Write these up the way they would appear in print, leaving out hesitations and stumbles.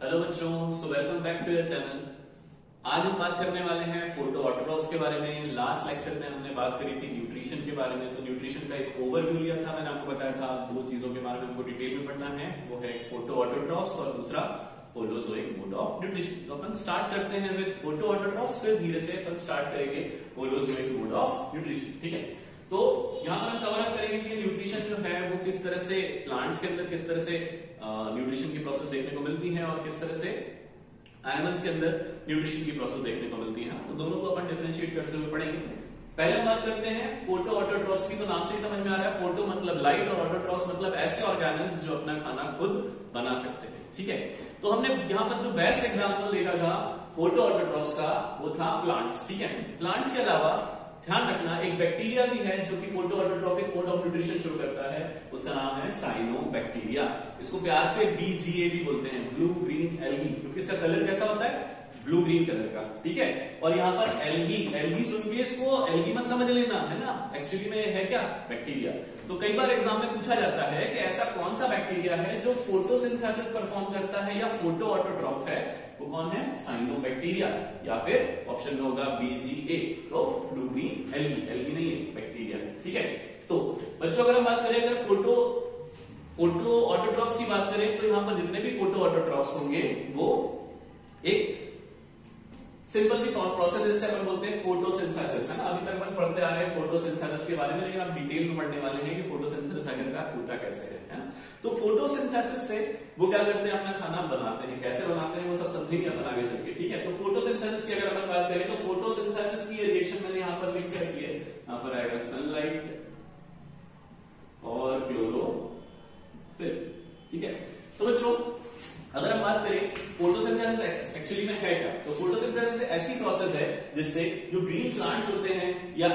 Hello बच्चों, so welcome back to your channel. आज हम बात करने वाले हैं फोटो ऑटोट्रॉफ्स के बारे में। लास्ट लेक्चर में हमने बात करी थी न्यूट्रिशन के बारे में। तो न्यूट्रिशन का एक ओवरव्यू लिया था, मैंने आपको बताया था दो चीजों के बारे में हमको डिटेल में पढ़ना है, वो है फोटो ऑटोट्रॉफ्स और दूसरा होलोजोइक मोड ऑफ न्यूट्रिशन। तो अपन स्टार्ट करते हैं विद फोटो ऑटोट्रॉफ्स, फिर धीरे से अपन स्टार्ट करेंगे होलोजोइक मोड ऑफ न्यूट्रिशन। ठीक है, तो यहाँ पर हम कवर अप करेंगे कि न्यूट्रिशन जो है वो किस तरह से प्लांट्स के अंदर किस तरह से न्यूट्रिशन की प्रोसेस देखने को मिलती है और किस तरह से एनिमल्स के अंदर न्यूट्रिशन की प्रोसेस देखने को मिलती है। तो दोनों को अपन डिफरेंशिएट करते हुए पढ़ेंगे। पहले हम बात करते हैं फोटो ऑटोट्रॉफ्स की। तो नाम से ही समझ में आ रहा है, फोटो मतलब लाइट और ऑटोट्रॉफ्स मतलब ऐसे ऑर्गेनिज्म जो अपना खाना खुद बना सकते हैं। ठीक है, तो हमने यहाँ पर जो बेस्ट एग्जांपल देखा था फोटो ऑटोट्रॉफ्स का वो था प्लांट्स। ठीक है, प्लांट्स के अलावा ध्यान रखना एक बैक्टीरिया भी है जो कि photo autotrophic mode of nutrition show करता है, उसका नाम है साइनोबैक्टीरिया। इसको प्यार से BGA भी बोलते हैं, ब्लू ग्रीन एल्गी, क्योंकि इसका कलर कैसा होता है, ब्लू ग्रीन कलर का। ठीक है, और यहाँ पर एल्गी सुन के इसको एल्गी मत समझ लेना, है ना, एक्चुअली में है क्या, बैक्टीरिया। तो कई बार एग्जाम में पूछा जाता है कि ऐसा कौन सा बैक्टीरिया है जो फोटोसिंथेसिस परफॉर्म करता है या फोटो ऑटोट्रॉफ है, वो कौन है, साइनोबैक्टीरिया, या फिर ऑप्शन में होगा BGA, तो ब्लू ग्रीन एल्गी नहीं है, बैक्टीरिया। ठीक है, तो बच्चों अगर हम बात करें, अगर फोटो ऑटोट्रॉफ्स की बात करें तो यहाँ पर जितने भी फोटो ऑटोट्रॉफ्स होंगे वो एक सिंपल सी प्रोसेस जिसे अपन बोलते हैं फोटोसिंथेसिस, है ना। अभी तक अपन पढ़ते आ रहे हैं फोटोसिंथेसिस के बारे में, लेकिन हम डिटेल में पढ़ने वाले हैं कि फोटोसिंथेसिस आखिरकार होता कैसे है ना। तो फोटोसिंथेसिस से वो क्या करते हैं, अपना खाना बनाते हैं। कैसे बनाते हैं वो सब समझेंगे अपन आगे चल के। ठीक है, तो फोटोसिंथेसिस की अगर अपन बात करें तो फोटोसिंथेसिस की रिएक्शन मैंने यहाँ पर लिख के रखी है। यहाँ पर आएगा सनलाइट और क्लोरोफिल। ठीक है, तो बच्चों अगर हम बात करें फोटोसिंथेसिस एक्चुअली में है क्या, तो फोटोसिंथेसिस ऐसी प्रोसेस है जिससे जो ग्रीन प्लांट्स होते हैं या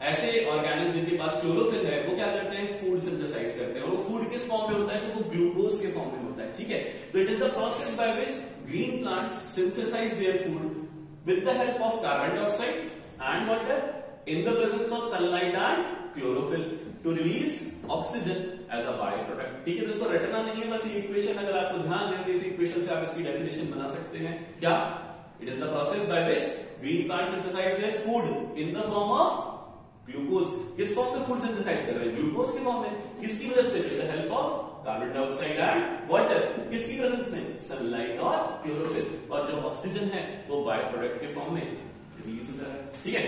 ऐसे ऑर्गेनिज्म जिनके पास क्लोरोफिल है वो क्या करते हैं, फूड सिंथेसाइज करते हैं। और वो फूड किस फॉर्म में होता है, तो वो ग्लूकोज के फॉर्म में होता है। ठीक है, तो it is the process by which green plants synthesize their food with the help of carbon dioxide and water in the presence of sunlight and chlorophyll to release oxygen as a by product. ठीक है, तो इसको रटना नहीं है, बस ये equation अगर आपको ध्यान दें तो इस इक्वेशन से आप इसकी डेफिनेशन बना सकते हैं। क्या, it is the process by which green plant synthesize their food in the form of glucose. किस फॉर्म में फूड सिंथेसाइज कर रहे हैं, ग्लूकोज के फॉर्म में। किसकी मदद से, with the help of carbon dioxide and water. किसकी प्रेजेंस में, सनलाइट और क्लोरोफिल। और जो ऑक्सीजन है वो बाय प्रोडक्ट के फॉर्म में रिलीज होता है। ठीक है,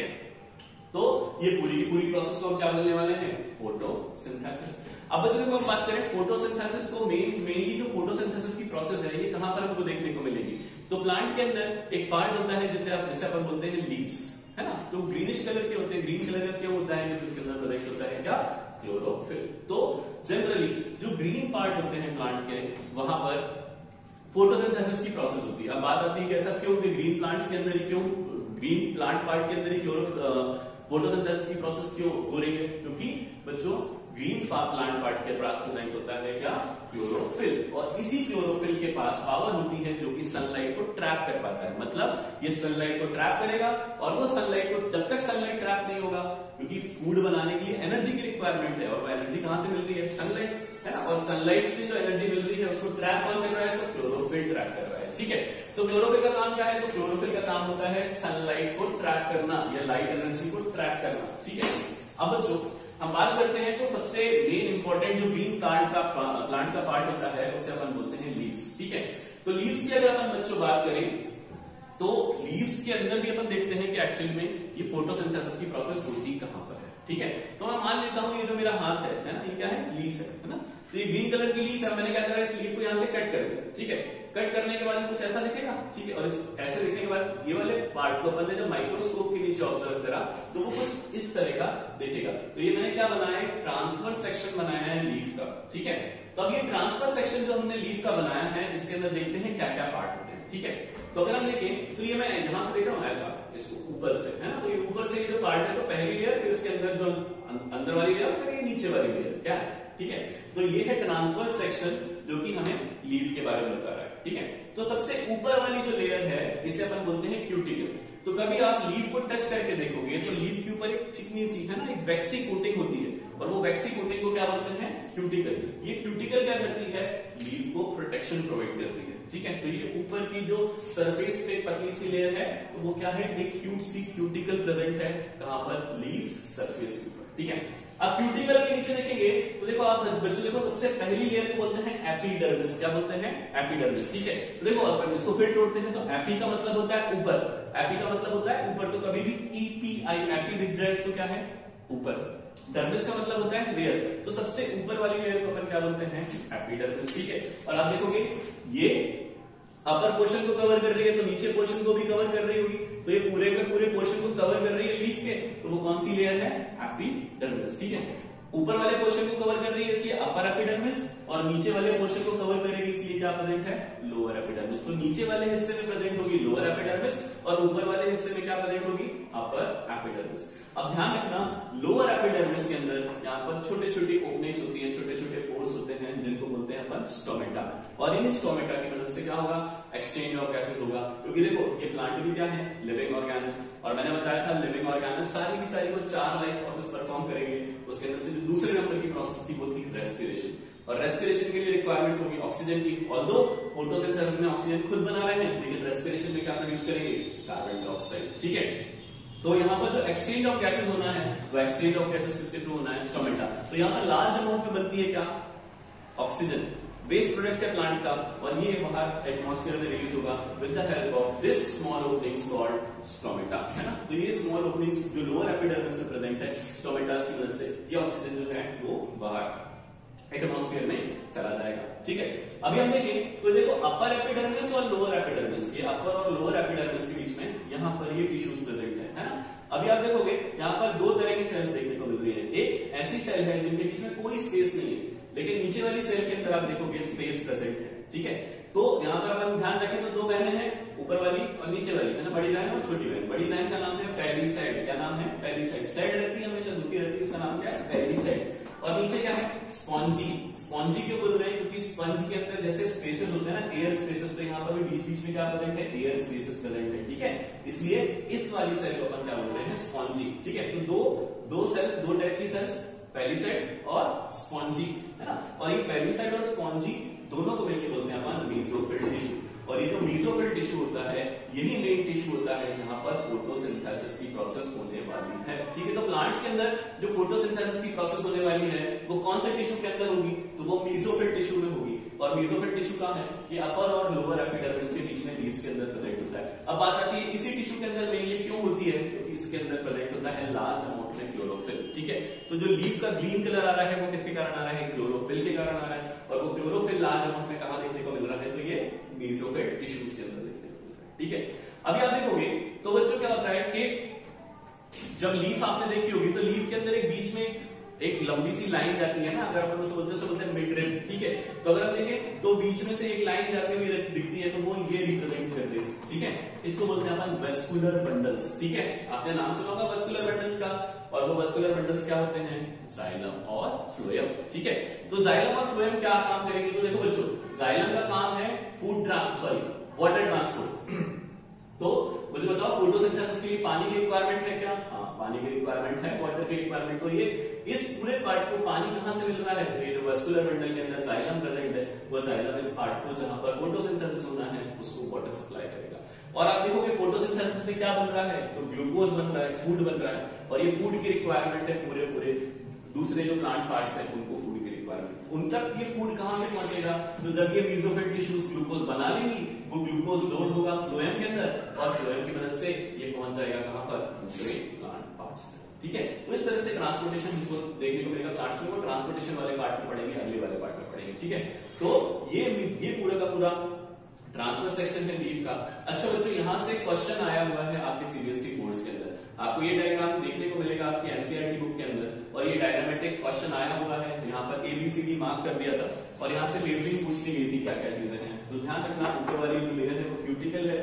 तो ये पूरी की पूरी प्रोसेस को हम क्या बोलने वाले हैं, फोटोसिंथेसिस। अब बच्चों को बात करें फोटोसिंथेसिस को, मेनली जो फोटोसिंथेसिस की प्रोसेस है ये कहां पर हमको देखने को मिलेगी, तो प्लांट के अंदर एक पार्ट होता है जिसे अपन बोलते हैं लीव्स, है ना। तो ग्रीनिश कलर के होते हैं, ग्रीन कलर का क्या होता है, उसके अंदर प्रोडक्ट होता है क्या, क्लोरोफिल। तो जनरली जो ग्रीन पार्ट होते हैं प्लांट के, वहां पर फोटोसिंथेसिस की प्रोसेस होती है। अब बात आती है कि ऐसा क्यों, ग्रीन प्लांट्स के अंदर ही क्यों, ग्रीन प्लांट पार्ट के अंदर ही फोटोसिंथेसिस की प्रोसेस क्यों हो रही है, क्योंकि बच्चों ग्रीन प्लांट पार्ट के पास प्रेजेंट होता है क्या, क्लोरोफिल। और इसी क्लोरोफिल के पास पावर होती है जो कि सनलाइट को ट्रैप कर पाता है। मतलब ये सनलाइट को ट्रैप करेगा, और वो सनलाइट को, जब तक सनलाइट ट्रैप नहीं होगा, क्योंकि फूड बनाने के लिए एनर्जी की रिक्वायरमेंट है, और वो एनर्जी कहां से मिल रही है, सनलाइट, है ना। और सनलाइट से जो एनर्जी मिल रही है उसको ट्रैप कौन कर रहा है, तो क्लोरोफिल ट्रैप कर रहा है। ठीक है, तो क्लोरोफिल का काम क्या है, तो क्लोरोफिल का काम होता है सनलाइट को ट्रैप करना या लाइट एनर्जी को ट्रैप करना। ठीक है, अब बच्चों हम बात करते हैं तो सबसे मेन इंपॉर्टेंट जो ग्रीन प्लांट का पार्ट होता है उसे अपन बोलते हैं लीव्स। ठीक है, तो लीव्स की अगर अपन बच्चों बात करें तो लीव्स के अंदर भी अपन देखते हैं कि एक्चुअली में ये फोटोसिंथेसिस की प्रोसेस होती कहां पर है। ठीक है, तो मैं मान लेता हूं ये जो मेरा हाथ है ना, ये क्या है, लीफ है ना। तो ये ग्रीन कलर की लीफ है, मैंने क्या करा, इस लीफ को यहां से कट कर दिया। ठीक है, कट करने के बाद कुछ ऐसा दिखेगा। ठीक है, और ऐसे दिखने के बाद ये वाले पार्ट को अपन ने जब माइक्रोस्कोप के नीचे ऑब्जर्व करा तो वो कुछ इस तरह का दिखेगा। तो ये मैंने क्या बनाया है, ट्रांसफर सेक्शन बनाया है लीफ का। ठीक है, तो अब ये ट्रांसफर सेक्शन जो हमने लीफ का बनाया है, इसके अंदर देखते हैं क्या क्या पार्ट होते हैं। ठीक है, तो अगर हम देखें तो ये मैं जहां से देख रहा हूं ऐसा, इसको ऊपर से, है ना। तो ये ऊपर से ये जो पार्ट है, तो पहली लेयर, फिर इसके अंदर जो अंदर वाली लेयर, फिर ये नीचे वाली लेयर क्या है। ठीक है, तो ये है ट्रांसफर सेक्शन जो कि हमें लीफ के बारे में बता रहा है। ठीक है, तो सबसे ऊपर वाली जो लेयर है इसे अपन बोलते हैं क्यूटिकल। तो कभी आप लीफ को टच करके देखोगे तो लीफ के ऊपर एक चिकनी सी, है ना, एक वैक्सी कोटिंग होती है, और वो वैक्सी कोटिंग को क्या बोलते हैं, क्यूटिकल। ये क्यूटिकल क्या करती है, लीफ को प्रोटेक्शन प्रोवाइड करती है। ठीक है। तो ये ऊपर की जो सरफेस पे पतली सी लेयर है तो वो क्या है, एक क्यूट सी क्यूटिकल प्रेजेंट है कहां पर, लीफ सरफेस के ऊपर, ठीक है। अब क्यूटिकल के नीचे देखेंगे तो देखो आप बच्चों देखो सबसे पहली लेयर को बोलते हैं एपिडर्मिस। क्या बोलते हैं, एपिडर्मिस, ठीक है। तो देखो अपन इसको फिर तोड़ते हैं तो एपी का मतलब होता है ऊपर, एपी का मतलब होता है ऊपर, तो कभी भी ईपीआई एपी दिख जाए तो क्या है, ऊपर। डर्मिस का मतलब होता है लेयर, तो सबसे ऊपर वाली लेयर को अपन क्या बोलते हैं, एपिडर्मिस, ठीक है। और आप देखोगे ये अपर पोर्शन को कवर कर रही है तो नीचे पोर्शन को भी कवर कर रही होगी, तो ये पूरे का पूरे पोर्शन को कवर कर रही है लीफ के, तो वो कौन सी लेयर है, एपिडर्मिस, ठीक है। ऊपर वाले पोर्शन को कवर कर रही है इसलिए अपर एपिडर्मिस, और नीचे वाले पोर्शन को कवर करेगी इसलिए क्या प्रेजेंट है, लोअर एपिडर्मिस। तो नीचे वाले हिस्से में प्रेजेंट होगी लोअर एपिडर्मिस और ऊपर वाले हिस्से में क्या प्रेजेंट होगी, अपर एपिडर्मिस। अब ध्यान रखना लोअर एपिडर्मिस के अंदर यहाँ पर छोटे छोटे ओपनिंग्स होती है, छोटे छोटे पोर्स होते हैं जिनको बोलते हैं अपन स्टोमेटा, और इन स्टोमेटा की मदद से क्या होगा, एक्सचेंज ऑफ गैसेस होगा। क्योंकि देखो ये प्लांट भी क्या है, लिविंग ऑर्गेनिज्म, और मैंने बताया था लिविंग ऑर्गेनिज्म सारी की सारी वो 4 लाइफ प्रोसेस परफॉर्म करेंगे। उसके अंदर से जो दूसरे नंबर की प्रोसेस थी वो थी रेस्पिरेशन, और रेस्पिरेशन के लिए रिक्वायरमेंट होगी ऑक्सीजन की। ऑल्दो फोटोसिंथेसिस में ऑक्सीजन खुद बना रहे हैं, लेकिन रेस्पिरेशन में क्या प्रोड्यूस करेंगे, कार्बन डाइऑक्साइड, ठीक है। तो यहाँ पर जो एक्सचेंज ऑफ गैसेस होना है वो एक्सचेंज ऑफ गैसेस किसके थ्रू होना है, स्टोमेटा। तो यहाँ पर लार्ज अमाउंट में बनती है क्या, ऑक्सीजन, वेस्ट प्रोडक्ट है प्लांट का, और ये बाहर एटमॉस्फेयर में रिलीज होगा with the help of this small openings called stomata, है ना। तो ये स्मॉल ओपनिंग्स जो लोअर एपिडर्मिस में प्रेजेंट है स्टोमेटा की मदद से ये ऑक्सीजन जो है वो बाहर एटमॉस्फेयर में चला जाएगा, ठीक है। अभी हम देखें तो देखो अपर एपिडर्मिस और लोअर एपिडर्मिस, ये अपर और लोअर एपिडर्मिस के बीच में यहाँ पर ये टिश्यूज प्रेजेंट है ना। अभी आप देखोगे यहाँ पर 2 तरह की सेल्स देखने को मिल रही है, एक ऐसी सेल है जिनके बीच में कोई स्पेस नहीं है, लेकिन नीचे वाली सेल के अंदर आप देखोगे स्पेस प्रेजेंट है, ठीक है। तो यहाँ पर अपन ध्यान रखें तो 2 बहनें हैं, ऊपर वाली और नीचे वाली, है ना, बड़ी बहन और छोटी बहन। बड़ी बहन का नाम है पेरिसाइड, क्या नाम है, पेरिसाइड, साइड रहती है हमेशा दुखी रहती है, उसका नाम क्या है, पेरिसाइड। और नीचे क्या है, स्पॉन्जी। स्पॉन्जी क्यों बोल रहे हैं, क्योंकि स्पंज के अंदर जैसे स्पेसेस होते हैं ना, एयर स्पेसेस, तो यहाँ पर भी बीच बीच में क्या प्रेजेंट है, एयर स्पेसेस प्रेजेंट है, ठीक है। इसलिए इस वाली सेल को अपन क्या बोल रहे हैं, स्पॉन्जी, ठीक है। तो दो सेल्स, 2 टाइप की सेल्स, पेरिसाइड और स्पॉन्जी, है ना। और ये पेरिसाइड और स्पॉन्जी दोनों को मिलकर बोलते हैं अपन मेसोफिल टिश्यू। और ये जो मेसोफिल टिश्यू होता है यही मेन टिश्यू होता है जहां पर फोटोसिंथेसिस की प्रोसेस होने वाली है, ठीक है। तो प्लांट्स के अंदर जो फोटोसिंथेसिस की प्रोसेस होने वाली है वो कौन से टिश्यू के अंदर होगी, तो वो मेसोफिल टिश्यू में होगी। और मेसोफिल टिश्यू कहां है, ये अपर और लोअर एपिडर्मिस के बीच में लीव्स के अंदर प्रेजेंट होता है। अब बात आती है इसी टिश्यू के अंदर मेनली क्यों होती है, क्योंकि इसके अंदर प्रेजेंट होता है लार्ज अमाउंट में क्लोरोफिल, ठीक है। तो जो लीफ का ग्रीन कलर आ रहा है वो किसके कारण आ रहा है, क्लोरोफिल के कारण आ रहा है, और वो क्लोरोफिल लार्ज अमाउंट में कहां देखने को मिल रहा है, तो ये मेसोफिल टिश्यूज के अंदर देखने को मिल रहा है, ठीक है। अभी आप देखोगे तो बच्चों क्या होता है कि जब लीफ आपने देखी होगी तो लीफ के अंदर एक बीच में एक लंबी सी लाइन जाती है ना, अगर अपन उसे बोलते हैं मिड रिब, ठीक है। तो अगर हम देखें तो बीच में से एक लाइन जाती हुई दिखती है तो वो ये रिप्रेजेंट करते हैं, ठीक है। इसको बोलते हैं अपन वेस्कुलर बंडल्स, ठीक है। आपने नाम सुना होगा वेस्कुलर बंडल्स का, और वो वेस्कुलर बंडल्स क्या होते हैं, जाइलम और फ्लोएम, ठीक है। तो जाइलम और फ्लोएम क्या काम करेंगे, तो देखो बच्चों जाइलम का काम है वाटर ट्रांसपोर्ट। तो मुझे बताओ फोटोसिंथेसिस के लिए पानी की रिक्वायरमेंट है क्या, हाँ पानी की रिक्वायरमेंट है, वाटर की रिक्वायरमेंट। तो ये इस पूरे पार्ट को पानी कहां से मिल रहा है, तो ये जो वेस्कुलर बंडल के अंदर जाइलम प्रेजेंट है वो जाइलम इस पार्ट को जहां पर फोटोसिंथेसिस होना है उसको वाटर सप्लाई करेगा। और आप देखोगे फोटोसिंथेसिस में क्या बन रहा है, तो ग्लूकोज बन रहा है, फूड बन रहा है, और ये फूड की रिक्वायरमेंट है पूरे दूसरे जो प्लांट पार्ट्स हैं उनको फूड की रिक्वायरमेंट। उन तक ये फूड कहां से पहुंचेगा, तो जब ये मेसोफिल टिश्यूज ग्लूकोज बना लेंगी वो ग्लूकोज लोड होगा फ्लोएम के अंदर, और फ्लोएम की मदद से ये पहुंच जाएगा कहां पर, दूसरे प्लांट पार्ट्स तक, ठीक है। तो इस तरह से ट्रांसपोर्टेशन हमको देखने को मिलेगा प्लांट्स में, वो ट्रांसपोर्टेशन वाले पार्ट में पढ़ेंगे, अगले वाले पार्ट में पढ़ेंगे, ठीक है। तो ये पूरा का पूरा ट्रांसफर सेक्शन है लीफ का। अच्छा बच्चों यहां से क्वेश्चन आया हुआ है आपके सीबीएसई बोर्ड्स के अंदर, आपको ये डायग्राम देखने को मिलेगा आपकी एनसीईआरटी बुक के अंदर, और ये डायग्रामेटिक क्वेश्चन आया हुआ है, यहाँ पर एबीसीडी मार्क कर दिया था, और यहाँ से लेबलिंग पूछ ली गई थी क्या क्या चीजें हैं। तो ध्यान रखना ऊपर वाली जो लेयर है वो क्यूटिकल है,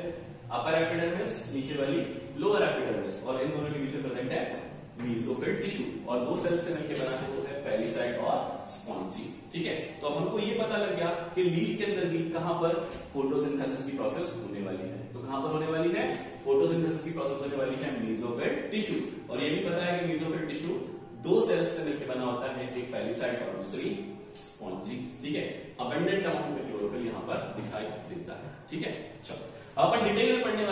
अपर एपिडर्मिस, नीचे वाली लोअर एपिडर्मिस, और इन दोनों के बीच में प्रेजेंट है मेसोफिल टिश्यू, और 2 सेल से मिलकर बना है वो है पेरिसाइड और स्पॉन्जी, ठीक है। तो अब हमको ये पता लग गया कि लीफ के अंदर भी कहां पर फोटोसिंथेसिस की प्रोसेस होने वाली है, तो कहां पर होने वाली है, फोटोसिंथेसिस की प्रोसेस होने वाली है मेसोफिल टिश्यू। और ये भी पता है कि मेसोफिल टिश्यू 2 सेल्स से मिलकर बना होता है, एक पेरिसाइड और दूसरी स्पॉन्जी, ठीक है। अबंडेंट अमाउंट में क्लोरोफिल यहां पर दिखाई देता है, ठीक है। चलो अपन डिटेल में पढ़ने